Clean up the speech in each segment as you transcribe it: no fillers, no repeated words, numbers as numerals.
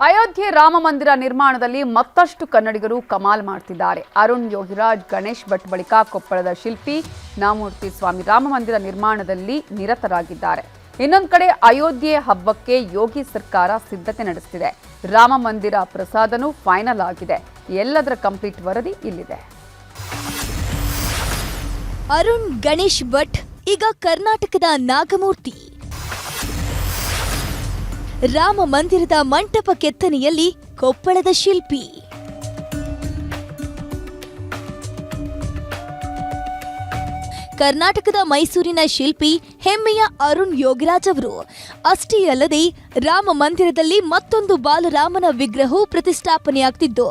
ಅಯೋಧ್ಯೆ ರಾಮ ಮಂದಿರ ನಿರ್ಮಾಣದಲ್ಲಿ ಮತ್ತಷ್ಟು ಕನ್ನಡಿಗರು ಕಮಾಲ್ ಮಾಡ್ತಿದ್ದಾರೆ. ಅರುಣ್ ಯೋಗಿರಾಜ್, ಗಣೇಶ್ ಭಟ್ ಬಳಿಕ ಕೊಪ್ಪಳದ ಶಿಲ್ಪಿ ನಾಮೂರ್ತಿ ಸ್ವಾಮಿ ರಾಮ ಮಂದಿರ ನಿರ್ಮಾಣದಲ್ಲಿ ನಿರತರಾಗಿದ್ದಾರೆ. ಇನ್ನೊಂದು ಕಡೆ ಅಯೋಧ್ಯೆ ಹಬ್ಬಕ್ಕೆ ಯೋಗಿ ಸರ್ಕಾರ ಸಿದ್ಧತೆ ನಡೆಸುತ್ತಿದೆ. ರಾಮ ಮಂದಿರ ಪ್ರಸಾದನೂ ಫೈನಲ್ ಆಗಿದೆ. ಎಲ್ಲದರ ಕಂಪ್ಲೀಟ್ ವರದಿ ಇಲ್ಲಿದೆ. ಅರುಣ್ ಗಣೇಶ್ ಭಟ್ ಈಗ ಕರ್ನಾಟಕದ ನಾಗಮೂರ್ತಿ. ರಾಮ ಮಂದಿರದ ಮಂಟಪ ಕೆತ್ತನೆಯಲ್ಲಿ ಕೊಪ್ಪಳದ ಶಿಲ್ಪಿ. ಕರ್ನಾಟಕದ ಮೈಸೂರಿನ ಶಿಲ್ಪಿ ಹೆಮ್ಮೆಯ ಅರುಣ್ ಯೋಗಿರಾಜ್ ಅವರು. ಅಷ್ಟೇ ಅಲ್ಲದೆ ರಾಮ ಮಂದಿರದಲ್ಲಿ ಮತ್ತೊಂದು ಬಾಲರಾಮನ ವಿಗ್ರಹವು ಪ್ರತಿಷ್ಠಾಪನೆಯಾಗ್ತಿದ್ದು,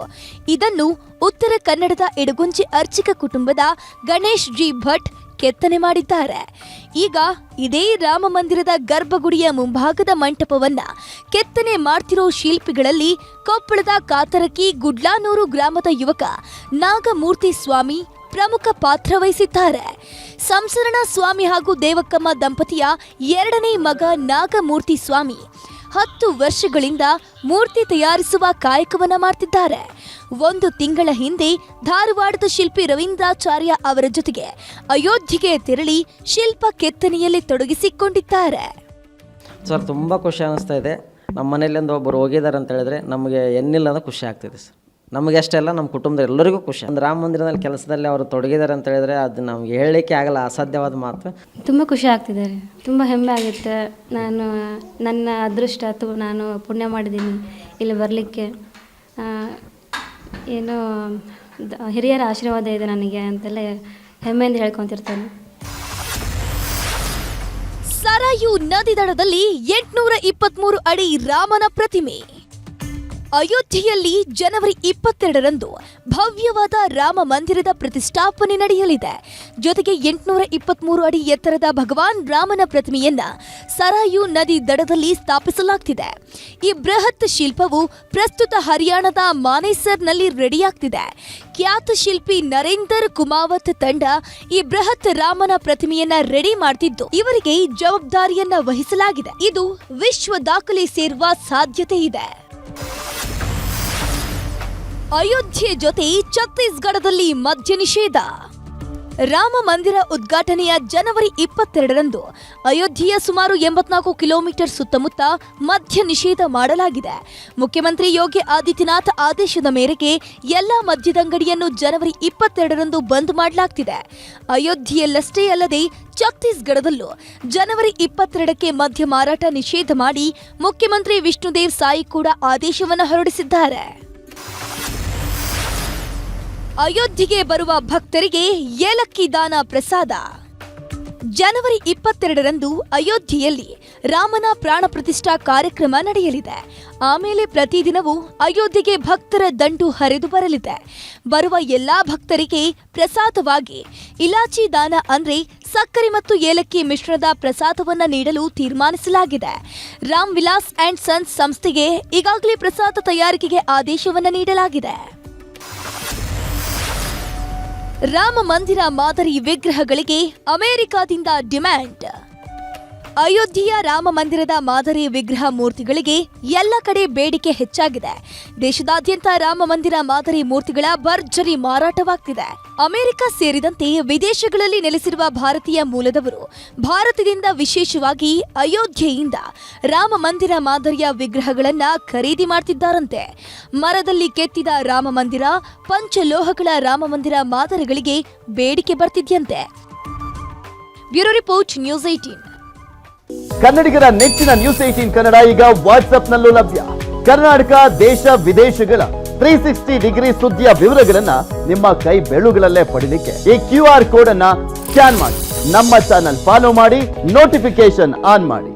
ಇದನ್ನು ಉತ್ತರ ಕನ್ನಡದ ಇಡಗುಂಜಿ ಅರ್ಚಕ ಕುಟುಂಬದ ಗಣೇಶ್ ಜಿ ಭಟ್ ಕೆತ್ತನೆ ಮಾಡಿದ್ದಾರೆ. ಈಗ ಇದೇ ರಾಮ ಮಂದಿರದ ಗರ್ಭಗುಡಿಯ ಮುಂಭಾಗದ ಮಂಟಪವನ್ನ ಕೆತ್ತನೆ ಮಾಡ್ತಿರೋ ಶಿಲ್ಪಿಗಳಲ್ಲಿ ಕೊಪ್ಪಳದ ಕಾತರಕಿ ಗುಡ್ಲಾನೂರು ಗ್ರಾಮದ ಯುವಕ ನಾಗಮೂರ್ತಿ ಸ್ವಾಮಿ ಪ್ರಮುಖ ಪಾತ್ರ ವಹಿಸಿದ್ದಾರೆ. ಸಂಸರಣ ಸ್ವಾಮಿ ಹಾಗೂ ದೇವಕ್ಕಮ್ಮ ದಂಪತಿಯ ಎರಡನೇ ಮಗ ನಾಗಮೂರ್ತಿ ಸ್ವಾಮಿ 10 ವರ್ಷಗಳಿಂದ ಮೂರ್ತಿ ತಯಾರಿಸುವ ಕಾಯಕವನ್ನ ಮಾಡ್ತಿದ್ದಾರೆ. 1 ತಿಂಗಳ ಹಿಂದೆ ಧಾರವಾಡದ ಶಿಲ್ಪಿ ರವೀಂದ್ರಾಚಾರ್ಯ ಅವರ ಜೊತೆಗೆ ಅಯೋಧ್ಯೆಗೆ ತೆರಳಿ ಶಿಲ್ಪ ಕೆತ್ತನೆಯಲ್ಲಿ ತೊಡಗಿಸಿಕೊಂಡಿದ್ದಾರೆ. ಸರ್, ತುಂಬ ಖುಷಿ ಅನ್ನಿಸ್ತಾ ಇದೆ. ನಮ್ಮ ಮನೆಯಲ್ಲಿಂದ ಒಬ್ಬರು ಹೋಗಿದ್ದಾರೆ ಅಂತ ಹೇಳಿದ್ರೆ ನಮಗೆ ಎನ್ನಿಲ್ಲದ ಖುಷಿ ಆಗ್ತಿದೆ ಸರ್. ನಮಗೆ ಅಷ್ಟೇ ಅಲ್ಲ, ನಮ್ಮ ಕುಟುಂಬದ ಎಲ್ಲರಿಗೂ ಖುಷಿ. ಒಂದು ರಾಮ ಮಂದಿರದಲ್ಲಿ ಕೆಲಸದಲ್ಲಿ ಅವರು ತೊಡಗಿದ್ದಾರೆ ಅಂತ ಹೇಳಿದ್ರೆ ಅದು ನಮ್ಗೆ ಹೇಳಲಿಕ್ಕೆ ಆಗಲ್ಲ, ಅಸಾಧ್ಯವಾದ ಮಾತು. ತುಂಬ ಖುಷಿ ಆಗ್ತಿದೆ, ತುಂಬ ಹೆಮ್ಮೆ ಆಗುತ್ತೆ. ನನ್ನ ಅದೃಷ್ಟ ನಾನು ಪುಣ್ಯ ಮಾಡಿದ್ದೀನಿ ಇಲ್ಲಿ ಬರಲಿಕ್ಕೆ. ಏನೋ ಹಿರಿಯರ ಆಶೀರ್ವಾದ ಇದೆ ನನಗೆ ಅಂತೆಲ್ಲ ಹೆಮ್ಮೆಯಿಂದ ಹೇಳ್ಕೊತಿರ್ತಾನೆ. ಸರಾಯು ನದಿ ದಡದಲ್ಲಿ 823 ಅಡಿ ರಾಮನ ಪ್ರತಿಮೆ. ಅಯೋಧ್ಯೆಯಲ್ಲಿ ಜನವರಿ 22ರಂದು ಭವ್ಯವಾದ ರಾಮ ಮಂದಿರದ ಪ್ರತಿಷ್ಠಾಪನೆ ನಡೆಯಲಿದೆ. ಜೊತೆಗೆ 823 ಅಡಿ ಎತ್ತರದ ಭಗವಾನ್ ರಾಮನ ಪ್ರತಿಮೆಯನ್ನ ಸರಾಯು ನದಿ ದಡದಲ್ಲಿ ಸ್ಥಾಪಿಸಲಾಗ್ತಿದೆ. ಈ ಬೃಹತ್ ಶಿಲ್ಪವು ಪ್ರಸ್ತುತ ಹರಿಯಾಣದ ಮಾನೇಸರ್ನಲ್ಲಿ ರೆಡಿಯಾಗ್ತಿದೆ. ಖ್ಯಾತ ಶಿಲ್ಪಿ ನರೇಂದರ್ ಕುಮಾವತ್ ತಂಡ ಈ ಬೃಹತ್ ರಾಮನ ಪ್ರತಿಮೆಯನ್ನ ರೆಡಿ ಮಾಡ್ತಿದ್ದು, ಇವರಿಗೆ ಜವಾಬ್ದಾರಿಯನ್ನ ವಹಿಸಲಾಗಿದೆ. ಇದು ವಿಶ್ವ ದಾಖಲೆ ಸೇರುವ ಸಾಧ್ಯತೆ ಇದೆ. ಅಯೋಧ್ಯೆ ಜೊತೆ ಛತ್ತೀಸ್ಗಢದಲ್ಲಿ ಮದ್ಯ ನಿಷೇಧ. ರಾಮ ಮಂದಿರ ಉದ್ಘಾಟನೆಯ ಜನವರಿ 22ರಂದು ಅಯೋಧ್ಯೆಯ ಸುಮಾರು 84 ಕಿಲೋಮೀಟರ್ ಸುತ್ತಮುತ್ತ ಮದ್ಯ ನಿಷೇಧ ಮಾಡಲಾಗಿದೆ. ಮುಖ್ಯಮಂತ್ರಿ ಯೋಗಿ ಆದಿತ್ಯನಾಥ್ ಆದೇಶದ ಮೇರೆಗೆ ಎಲ್ಲಾ ಮದ್ಯದಂಗಡಿಯನ್ನು ಜನವರಿ 22ರಂದು ಬಂದ್ ಮಾಡಲಾಗ್ತಿದೆ. ಅಯೋಧ್ಯೆಯಲ್ಲಷ್ಟೇ ಅಲ್ಲದೆ ಛತ್ತೀಸ್ಗಢದಲ್ಲೂ ಜನವರಿ 22ಕ್ಕೆ ಮದ್ಯ ಮಾರಾಟ ನಿಷೇಧ ಮಾಡಿ ಮುಖ್ಯಮಂತ್ರಿ ವಿಷ್ಣುದೇವ್ ಸಾಯಿ ಕೂಡ ಆದೇಶವನ್ನು ಹೊರಡಿಸಿದ್ದಾರೆ. ಅಯೋಧ್ಯೆಗೆ ಬರುವ ಭಕ್ತರಿಗೆ ಏಲಕ್ಕಿ ದಾನ ಪ್ರಸಾದ. ಜನವರಿ 22ರಂದು ಅಯೋಧ್ಯೆಯಲ್ಲಿ ರಾಮನ ಪ್ರಾಣ ಪ್ರತಿಷ್ಠಾ ಕಾರ್ಯಕ್ರಮ ನಡೆಯಲಿದೆ. ಆಮೇಲೆ ಪ್ರತಿದಿನವೂ ಅಯೋಧ್ಯೆಗೆ ಭಕ್ತರ ದಂಡು ಹರಿದು ಬರಲಿದೆ. ಬರುವ ಎಲ್ಲಾ ಭಕ್ತರಿಗೆ ಪ್ರಸಾದವಾಗಿ ಇಲಾಚಿ ದಾನ ಅಂದ್ರೆ ಸಕ್ಕರೆ ಮತ್ತು ಏಲಕ್ಕಿ ಮಿಶ್ರಣದ ಪ್ರಸಾದವನ್ನ ನೀಡಲು ತೀರ್ಮಾನಿಸಲಾಗಿದೆ. ರಾಮ್ ವಿಲಾಸ್ ಅಂಡ್ ಸನ್ಸ್ ಸಂಸ್ಥೆಗೆ ಈಗಾಗಲೇ ಪ್ರಸಾದ ತಯಾರಿಕೆಗೆ ಆದೇಶವನ್ನ ನೀಡಲಾಗಿದೆ. ರಾಮ ಮಂದಿರ ಮಾದರಿ ವಿಗ್ರಹಗಳಿಗೆ ಅಮೆರಿಕಾದಿಂದ ಡಿಮ್ಯಾಂಡ್. ಅಯೋಧ್ಯೆಯ ರಾಮ ಮಂದಿರದ ಮಾದರಿ ವಿಗ್ರಹ ಮೂರ್ತಿಗಳಿಗೆ ಎಲ್ಲ ಕಡೆ ಬೇಡಿಕೆ ಹೆಚ್ಚಾಗಿದೆ. ದೇಶದಾದ್ಯಂತ ರಾಮ ಮಂದಿರ ಮಾದರಿ ಮೂರ್ತಿಗಳ ಭರ್ಜರಿ ಮಾರಾಟವಾಗ್ತಿದೆ. ಅಮೆರಿಕ ಸೇರಿದಂತೆ ವಿದೇಶಗಳಲ್ಲಿ ನೆಲೆಸಿರುವ ಭಾರತೀಯ ಮೂಲದವರು ಭಾರತದಿಂದ ವಿಶೇಷವಾಗಿ ಅಯೋಧ್ಯೆಯಿಂದ ರಾಮ ಮಂದಿರ ಮಾದರಿಯ ವಿಗ್ರಹಗಳನ್ನ ಖರೀದಿ ಮಾಡ್ತಿದ್ದಾರಂತೆ. ಮರದಲ್ಲಿ ಕೆತ್ತಿದ ರಾಮ ಮಂದಿರ, ಪಂಚಲೋಹಗಳ ರಾಮ ಮಂದಿರ ಮಾದರಿಗಳಿಗೆ ಬೇಡಿಕೆ ಬರ್ತಿದ್ಯಂತೆ. Bureau report, news 18. ಕನ್ನಡಿಗರ ನೆಚ್ಚಿನ ನ್ಯೂಸ್ 18 ಕನ್ನಡ ಈಗ ವಾಟ್ಸ್ಆಪ್ನಲ್ಲೂ ಲಭ್ಯ. ಕರ್ನಾಟಕ, ದೇಶ ವಿದೇಶಗಳ 360 ಡಿಗ್ರಿ ಸುದ್ದಿಯ ವಿವರಗಳನ್ನ ನಿಮ್ಮ ಕೈ ಬೆರಳುಗಳಲ್ಲೇ ಪಡಿಲಿಕ್ಕೆ ಈ QR ಕೋಡ್ ಅನ್ನ ಸ್ಕ್ಯಾನ್ ಮಾಡಿ ನಮ್ಮ ಚಾನಲ್ ಫಾಲೋ ಮಾಡಿ, ನೋಟಿಫಿಕೇಶನ್ ಆನ್ ಮಾಡಿ.